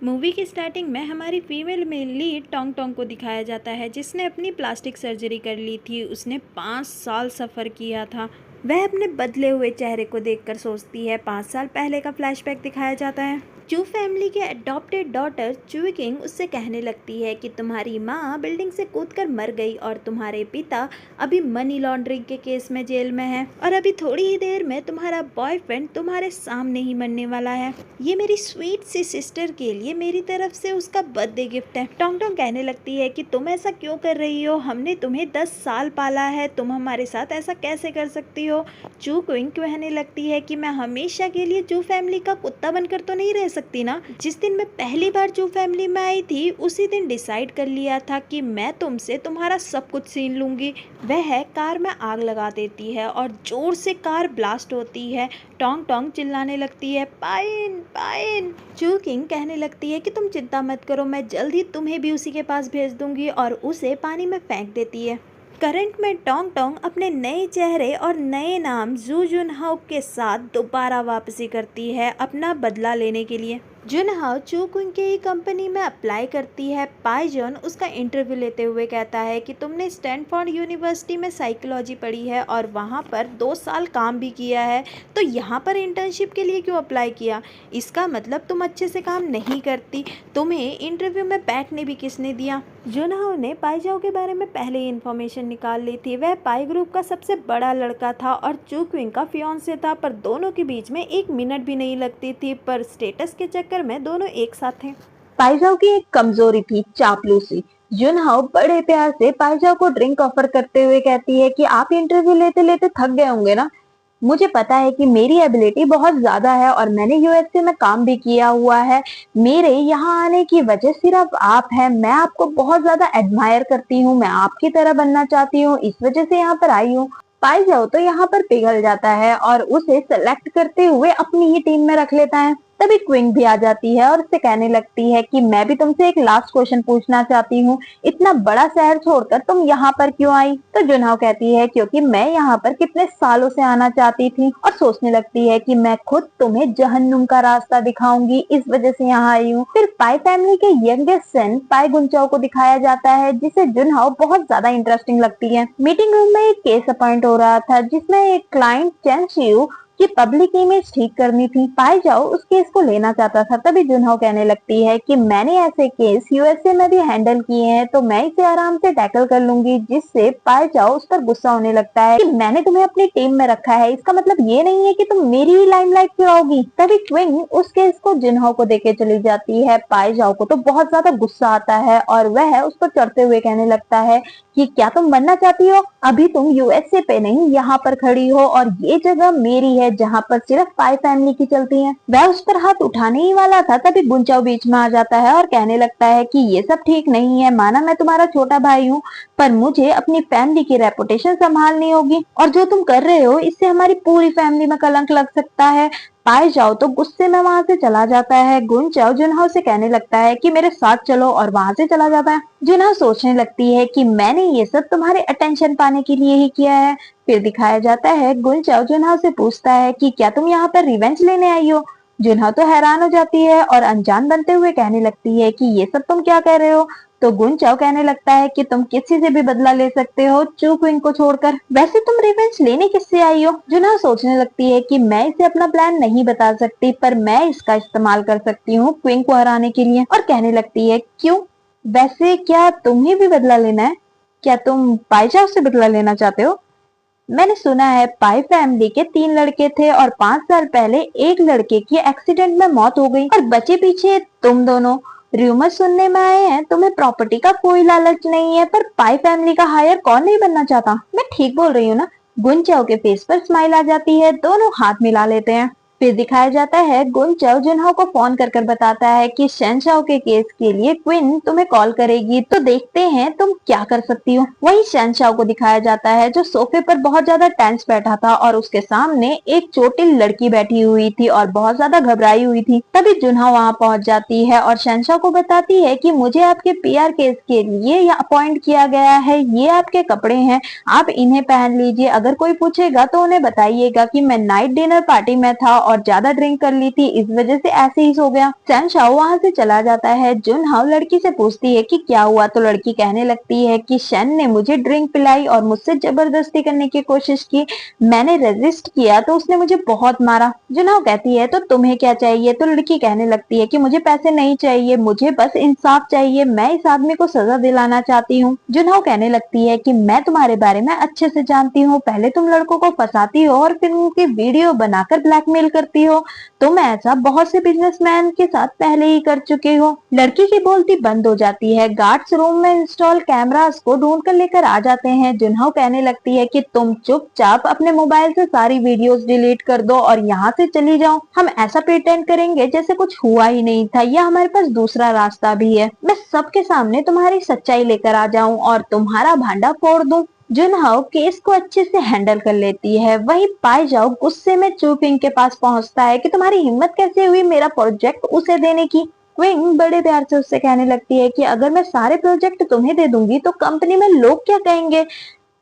Movie की starting में हमारी फीमेल में लीड टोंग टोंग को दिखाया जाता है, जिसने अपनी प्लास्टिक सर्जरी कर ली थी। उसने 5 साल सफ़र किया था। वह अपने बदले हुए चेहरे को देखकर सोचती है। 5 साल पहले का फ्लैशबैक दिखाया जाता है। चू फैमिली के अडॉप्टेड डॉटर चू किंग उससे कहने लगती है कि तुम्हारी माँ बिल्डिंग से कूदकर मर गई और तुम्हारे पिता अभी मनी लॉन्ड्रिंग के केस में जेल में है, और अभी थोड़ी ही देर में तुम्हारा बॉयफ्रेंड तुम्हारे सामने ही मरने वाला है। ये मेरी स्वीट सी सिस्टर के लिए मेरी तरफ से उसका बर्थडे गिफ्ट है। टोंग टोंग कहने लगती है कि तुम ऐसा क्यों कर रही हो, हमने तुम्हें 10 साल पाला है, तुम हमारे साथ ऐसा कैसे कर सकती हो। चू क्विंग कहने लगती है कि मैं हमेशा के लिए चू फैमिली का कुत्ता बनकर तो नहीं रह सकती ना। जिस दिन मैं पहली बार चू फैमिली में आई थी उसी दिन डिसाइड कर लिया था कि मैं तुमसे तुम्हारा सब कुछ छीन लूंगी। वह कार में आग लगा देती है और जोर से कार ब्लास्ट होती है। टोंग टोंग चिल्लाने लगती है, पाइन पाइन। चू किंग कहने लगती है कि तुम चिंता मत करो, मैं जल्द ही तुम्हें भी उसी के पास भेज दूंगी, और उसे पानी में फेंक देती है। करंट में टोंग टोंग अपने नए चेहरे और नए नाम जू जुनहाओ के साथ दोबारा वापसी करती है अपना बदला लेने के लिए। जुनहाओ चू क्विंग के ही कंपनी में अप्लाई करती है। पाइजन उसका इंटरव्यू लेते हुए कहता है कि तुमने स्टैनफोर्ड यूनिवर्सिटी में साइकोलॉजी पढ़ी है और वहाँ पर 2 साल काम भी किया है, तो यहाँ पर इंटर्नशिप के लिए क्यों अप्लाई किया? इसका मतलब तुम अच्छे से काम नहीं करती। तुम्हें इंटरव्यू में बैठने भी किसने दिया? जुनहाओ ने पाइजाओ के बारे में पहले ही इन्फॉर्मेशन निकाल ली थी। वह पाई ग्रुप का सबसे बड़ा लड़का था और चू क्विंग का फियांसे था, पर दोनों के बीच में 1 मिनट भी नहीं लगती थी, पर स्टेटस के चक्कर में दोनों एक साथ थे। पाइजाओ की एक कमजोरी थी, चापलूसी। जुनहाओ बड़े प्यार से पाइजाओ को ड्रिंक ऑफर करते हुए कहती है कि आप इंटरव्यू लेते लेते थक गए होंगे ना, मुझे पता है कि मेरी एबिलिटी बहुत ज्यादा है और मैंने यूएसए में काम भी किया हुआ है। मेरे यहाँ आने की वजह सिर्फ आप है। मैं आपको बहुत ज्यादा एडमायर करती हूँ, मैं आपकी तरह बनना चाहती हूँ, इस वजह से यहाँ पर आई हूँ। पाइजाओ तो यहाँ पर पिघल जाता है और उसे सेलेक्ट करते हुए अपनी ही टीम में रख लेता है। तभी क्विंग भी आ जाती है और उससे कहने लगती है कि मैं भी तुमसे एक लास्ट क्वेश्चन पूछना चाहती हूँ, इतना बड़ा शहर छोड़कर तुम यहाँ पर क्यों आई? तो जुनहाओ कहती है क्योंकि मैं यहाँ पर कितने सालों से आना चाहती थी, और सोचने लगती है कि मैं खुद तुम्हें जहन्नुम का रास्ता दिखाऊंगी, इस वजह से यहाँ आई हूँ। फिर पाई फैमिली के यंगेस्ट सन पाई गुंचाओ को दिखाया जाता है, जिसे जुनहाओ बहुत ज्यादा इंटरेस्टिंग लगती है। मीटिंग रूम में एक केस अपॉइंट हो रहा था जिसमें एक क्लाइंट चेन शियू की पब्लिक इमेज ठीक करनी थी। पाइजाओ उस केस को लेना चाहता था। तभी जुनहाओ कहने लगती है कि मैंने ऐसे केस यूएसए में भी हैंडल किए हैं, तो मैं इसे आराम से टैकल कर लूंगी। जिससे पाइजाओ उस पर गुस्सा होने लगता है कि मैंने तुम्हें अपनी टीम में रखा है, इसका मतलब ये नहीं है कि तुम मेरी ही लाइमलाइट चुराओगी। तभी क्विंग उस केस को जुनहाओ को देके चली जाती है। पाइजाओ को तो बहुत ज्यादा गुस्सा आता है और वह उस पर चढ़ते हुए कहने लगता है कि क्या तुम बनना चाहती हो? अभी तुम यूएसए पे नहीं यहाँ पर खड़ी हो, और ये जगह मेरी है जहाँ पर सिर्फ पाई फैमिली की चलती है। वह उस पर हाथ उठाने ही वाला था, तभी गुंचाओ बीच में आ जाता है और कहने लगता है कि ये सब ठीक नहीं है। माना मैं तुम्हारा छोटा भाई हूँ, पर मुझे अपनी फैमिली की रेपुटेशन संभालनी होगी, और जो तुम कर रहे हो इससे हमारी पूरी फैमिली में कलंक लग सकता है। पाइजाओ तो गुस्से में वहां से चला जाता है। गुंचाओ जुनहाओ से कहने लगता है कि मेरे साथ चलो, और वहां से चला जाता है। जुनहाओ सोचने लगती है कि मैंने ये सब तुम्हारे अटेंशन पाने के लिए ही किया है। फिर दिखाया जाता है गुंचाओ जुनहाओ से पूछता है कि क्या तुम यहाँ पर रिवेंज लेने आई हो? जुनहाओ तो हैरान हो जाती है और अनजान बनते हुए कहने लगती है कि ये सब तुम क्या कह रहे हो? तो गुंचाओ कहने लगता है कि तुम किसी से भी बदला ले सकते हो, चू क्विंग को छोड़कर। वैसे तुम रिवेंज लेने किससे आई हो? जुनहाओ सोचने लगती है कि मैं इसे अपना प्लान नहीं बता सकती, पर मैं इसका इस्तेमाल कर सकती हूँ क्विंग को हराने के लिए। और कहने लगती है क्यों? वैसे क्या तुम्हें भी बदला लेना है? क्या तुम पाइजाओ से बदला लेना चाहते हो? मैंने सुना है पाई फैमिली के 3 लड़के थे और 5 साल पहले एक लड़के की एक्सीडेंट में मौत हो गई, और बचे पीछे तुम दोनों। रूमर सुनने में आए हैं तुम्हें प्रॉपर्टी का कोई लालच नहीं है, पर पाई फैमिली का हायर कौन नहीं बनना चाहता? मैं ठीक बोल रही हूँ ना? गुंचाओ के फेस पर स्माइल आ जाती है, दोनों हाथ मिला लेते हैं। फिर दिखाया जाता है गुंचाओ जुनहाओ को फोन कर बताता है कि शेनशाओ के केस के लिए क्विन तुम्हें कॉल करेगी, तो देखते हैं तुम क्या कर सकती हो। वहीं शेनशाओ को दिखाया जाता है जो सोफे पर बहुत ज्यादा टेंस बैठा था और उसके सामने एक चोटिल लड़की बैठी हुई थी और बहुत ज्यादा घबराई हुई थी। तभी जुनहाओ वहां पहुंच जाती है और शेनशाओ को बताती है कि मुझे आपके पीआर केस के लिए यहाँ अपॉइंट किया गया है, ये आपके कपड़े हैं, आप इन्हें पहन लीजिए। अगर कोई पूछेगा तो उन्हें बताइएगा कि मैं नाइट डिनर पार्टी में था और ज्यादा ड्रिंक कर ली थी, इस वजह से ऐसे ही सो गया। चैन शाओ वहां से चला जाता है। जुन हाओ लड़की से पूछती है कि क्या हुआ, तो लड़की कहने लगती है कि शन ने मुझे ड्रिंक पिलाई और मुझसे जबरदस्ती करने की कोशिश की। मैंने रेजिस्ट किया तो उसने मुझे बहुत मारा। जुन हाओ कहती है तो तुम्हें क्या चाहिए, तो लड़की कहने लगती है कि मुझे पैसे नहीं चाहिए, मुझे बस इंसाफ चाहिए, मैं इस आदमी को सजा दिलाना चाहती हूँ। जुन हाओ कहने लगती है कि मैं तुम्हारे बारे में अच्छे से जानती हूँ, पहले तुम लड़कों को फंसाती हो और फिर उनकी वीडियो बनाकर ब्लैकमेल करती हो। तुम ऐसा बहुत से बिजनेसमैन के साथ पहले ही कर चुके हो। लड़की की बोलती बंद हो जाती है। गार्ड्स रूम में इंस्टॉल कैमरास को ढूंढ कर लेकर आ जाते हैं। जुन हाओ कहने लगती है कि तुम चुपचाप अपने मोबाइल से सारी वीडियोस डिलीट कर दो और यहाँ से चली जाओ। हम ऐसा प्रिटेंड करेंगे जैसे कुछ हुआ ही नहीं था, या हमारे पास दूसरा रास्ता भी है। मैं सबके सामने तुम्हारी सच्चाई लेकर आ जाऊं और तुम्हारा भांडा फोड़ दूं। जुन हाओ केस को अच्छे से हैंडल कर लेती है। वही पाई जाओ गुस्से में चूपिंग के पास पहुंचता है कि तुम्हारी हिम्मत कैसे हुई मेरा प्रोजेक्ट उसे देने की। क्विंग बड़े प्यार से उससे कहने लगती है कि अगर मैं सारे प्रोजेक्ट तुम्हें दे दूंगी तो कंपनी में लोग क्या कहेंगे।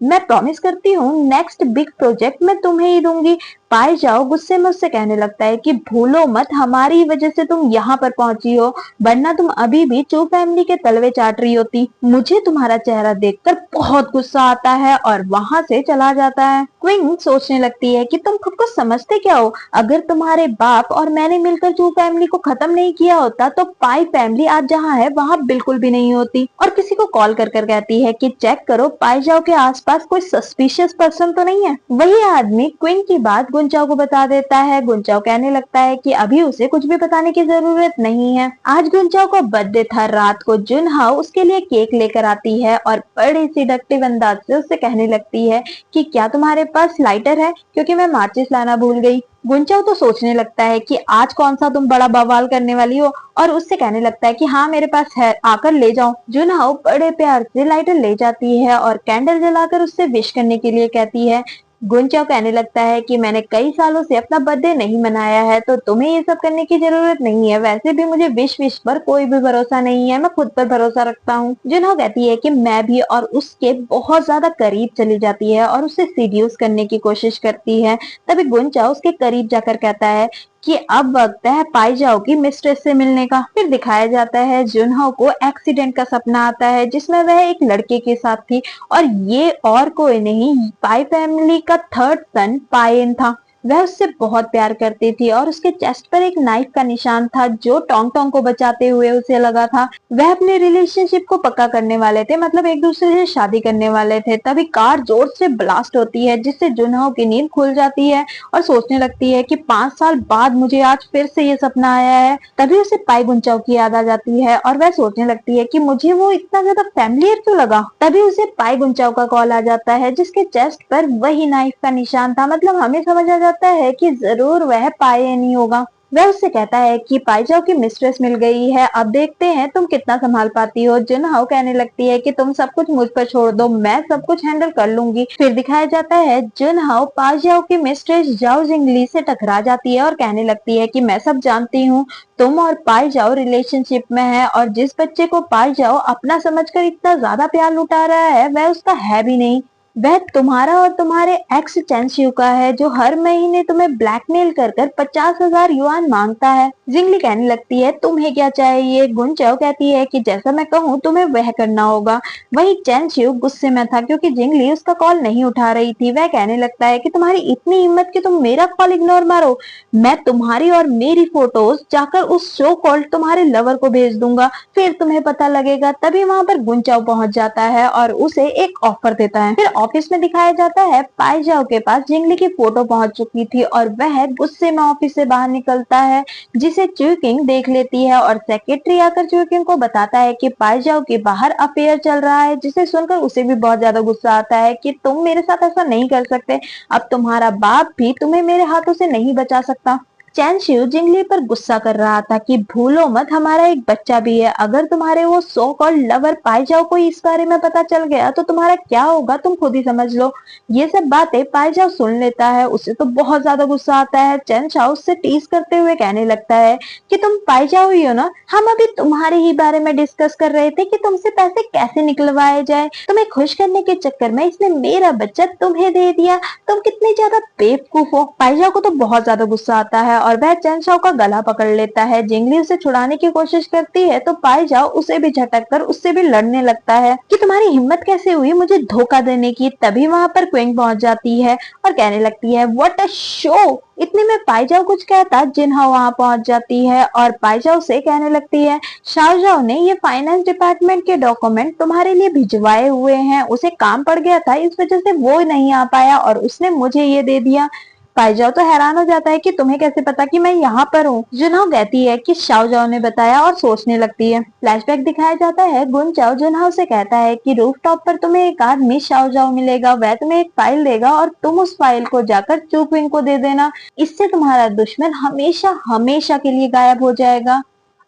मैं प्रॉमिस करती हूँ नेक्स्ट बिग प्रोजेक्ट मैं तुम्हें ही दूंगी। पाई जाओ गुस्से में उससे कहने लगता है कि भूलो मत हमारी वजह से तुम यहाँ पर पहुंची हो, वरना तुम अभी भी चू फैमिली के तलवे चाट रही होती। मुझे तुम्हारा चेहरा देखकर बहुत गुस्सा आता है और वहां से चला जाता है। क्विंग सोचने लगती है कि तुम खुद को समझते क्या हो, अगर तुम्हारे बाप और मैंने मिलकर चू फैमिली को खत्म नहीं किया होता तो पाई फैमिली आज जहाँ है वहां बिल्कुल भी नहीं होती। और किसी को कॉल कर कर कहती है कि चेक करो पाई जाओ के आसपास कोई सस्पिशियस पर्सन तो नहीं है। वही आदमी क्विंग की बात गुंचाओ को बता देता है। गुंचाओ कहने लगता है कि अभी उसे कुछ भी बताने की जरूरत नहीं है। आज गुंचाओ का बर्थडे था। रात को जुन हाओ उसके लिए केक लेकर आती है और बड़े सीडक्टिव अंदाज से उससे कहने लगती है कि क्या तुम्हारे पास लाइटर है, क्योंकि मैं माचिस लाना भूल गई। गुंचाओ तो सोचने लगता है कि आज कौन सा तुम बड़ा बवाल करने वाली हो, और उससे कहने लगता है कि हाँ मेरे पास है, आकर ले जाओ। जुन हाओ बड़े प्यार से लाइटर ले जाती है और कैंडल जलाकर उससे विश करने के लिए कहती है। गुंचाओ कहने लगता है कि मैंने कई सालों से अपना बर्थडे नहीं मनाया है, तो तुम्हें ये सब करने की जरूरत नहीं है। वैसे भी मुझे विश पर कोई भी भरोसा नहीं है, मैं खुद पर भरोसा रखता हूँ। जुनहो कहती है कि मैं भी, और उसके बहुत ज्यादा करीब चली जाती है और उसे सीड्यूस करने की कोशिश करती है। तभी गुंचाओ उसके करीब जाकर कहता है कि अब वक्त है पाई जाओ की मिस्ट्रेस से मिलने का। फिर दिखाया जाता है जुनहो को एक्सीडेंट का सपना आता है जिसमें वह एक लड़के के साथ थी, और ये और कोई नहीं पाई फैमिली का थर्ड सन पायन था। वह उससे बहुत प्यार करती थी और उसके चेस्ट पर एक नाइफ का निशान था जो टोंग टोंग को बचाते हुए उसे लगा था। वह अपने रिलेशनशिप को पक्का करने वाले थे, मतलब एक दूसरे से शादी करने वाले थे। तभी कार जोर से ब्लास्ट होती है जिससे जुनहो की नींद खुल जाती है और सोचने लगती है कि 5 साल बाद मुझे आज फिर से ये सपना आया है। तभी उसे पाई गुंचाओ की याद आ जाती है और वह सोचने लगती है कि मुझे वो इतना ज्यादा फैमिलियर क्यों लगा। तभी उसे पाई गुंचाओ का कॉल आ जाता है जिसके चेस्ट पर वही नाइफ का निशान था, मतलब हमें समझ आ जाता है कि जरूर वह पाए नहीं होगा। वह उससे कहता है कि पाई जाओ की मिस्ट्रेस मिल गई है, अब देखते हैं तुम कितना संभाल पाती हो। जुनहो कहने लगती है कि तुम सब कुछ मुझ पर छोड़ दो, मैं सब कुछ हैंडल कर लूंगी। फिर दिखाया जाता है जुनहो पाई जाओ की मिस्ट्रेस जाओ जिंगली से टकरा जाती है और कहने लगती है कि मैं सब जानती हूँ, तुम और पाई जाओ रिलेशनशिप में है, और जिस बच्चे को पाई जाओ अपना समझकर इतना ज्यादा प्यार लुटा रहा है वह उसका है भी नहीं। वह तुम्हारा और तुम्हारे एक्स चैनशियू का है जो हर महीने तुम्हें ब्लैकमेल कर कर 50,000 युआन मांगता है। जिंगली कहने लगती है तुम्हें क्या चाहिए। गुंचाओ कहती है कि जैसा मैं कहूँ तुम्हें वह करना होगा। वही चैनशियू गुस्से में था क्योंकि जिंगली उसका कॉल नहीं उठा रही थी। वह कहने लगता है कि तुम्हारी इतनी हिम्मत कि तुम मेरा कॉल इग्नोर मारो, मैं तुम्हारी और मेरी फोटोज जाकर उस शो कॉल तुम्हारे लवर को भेज दूंगा, फिर तुम्हें पता लगेगा। तभी वहां पर गुंचाओ पहुंच जाता है और उसे एक ऑफर देता है। फिर ऑफिस में दिखाया जाता है पाई जाओ के पास जिंगली की फोटो पहुंच चुकी थी और वह गुस्से में ऑफिस से बाहर निकलता है, जिसे च्यूकिंग देख लेती है और सेक्रेटरी आकर च्यूकिंग को बताता है कि पाई जाओ के बाहर अफेयर चल रहा है, जिसे सुनकर उसे भी बहुत ज्यादा गुस्सा आता है कि तुम मेरे साथ ऐसा नहीं कर सकते, अब तुम्हारा बाप भी तुम्हें मेरे हाथों से नहीं बचा सकता। चैनशियू जिंगली पर गुस्सा कर रहा था कि भूलो मत हमारा एक बच्चा भी है, अगर तुम्हारे वो सो कॉल्ड लवर पाई जाओ को इस बारे में पता चल गया तो तुम्हारा क्या होगा तुम खुद ही समझ लो। ये सब बातें पाई जाओ सुन लेता है, उसे तो बहुत ज्यादा गुस्सा आता है। चैन शाओ उससे टीज करते हुए कहने लगता है कि तुम पाई जाओ ही हो ना, हम अभी तुम्हारे ही बारे में डिस्कस कर रहे थे कि तुमसे पैसे कैसे निकलवाए जाए, तुम्हें खुश करने के चक्कर में इसने मेरा बच्चा तुम्हें दे दिया, तुम कितने ज्यादा बेवकूफ हो। पाई जाओ को तो बहुत ज्यादा गुस्सा आता है और वह चेंशाओ का गला पकड़ लेता है। जिंगली उसे छुड़ाने की कोशिश करती है तो पाइजाओ उसे भी झटक कर उससे भी लड़ने लगता है कि तुम्हारी हिम्मत कैसे हुई मुझे धोखा देने की। तभी वहां पर क्विंग पहुंच जाती है और कहने लगती है व्हाट अ शो। इतने में पाइजाओ कुछ कहता जिन्हा वहां पहुंच जाती है और पाइजाओ से कहने लगती है शाओजाओ ने ये फाइनेंस डिपार्टमेंट के डॉक्यूमेंट तुम्हारे लिए भिजवाए हुए हैं, उसे काम पड़ गया था इस वजह से वो नहीं आ पाया और उसने मुझे ये दे दिया। पाइजाओ तो हैरान हो जाता है कि तुम्हें कैसे पता कि मैं यहाँ पर हूँ। जुनहो कहती है कि शाओजाओ ने बताया और सोचने लगती है। फ्लैशबैक दिखाया जाता है। गुनचाओ जुनहो से कहता है कि रूफटॉप पर तुम्हें एक आदमी शाओजाओ मिलेगा, वह तुम्हें एक फाइल देगा और तुम उस फाइल को जाकर चूक्विंग को दे देना, इससे तुम्हारा दुश्मन हमेशा हमेशा के लिए गायब हो जाएगा।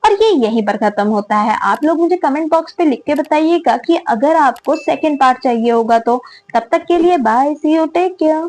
और ये यहीं पर खत्म होता है। आप लोग मुझे कमेंट बॉक्स पे लिख के बताइएगा कि अगर आपको सेकंड पार्ट चाहिए होगा तो। तब तक के लिए bye, see you, take care.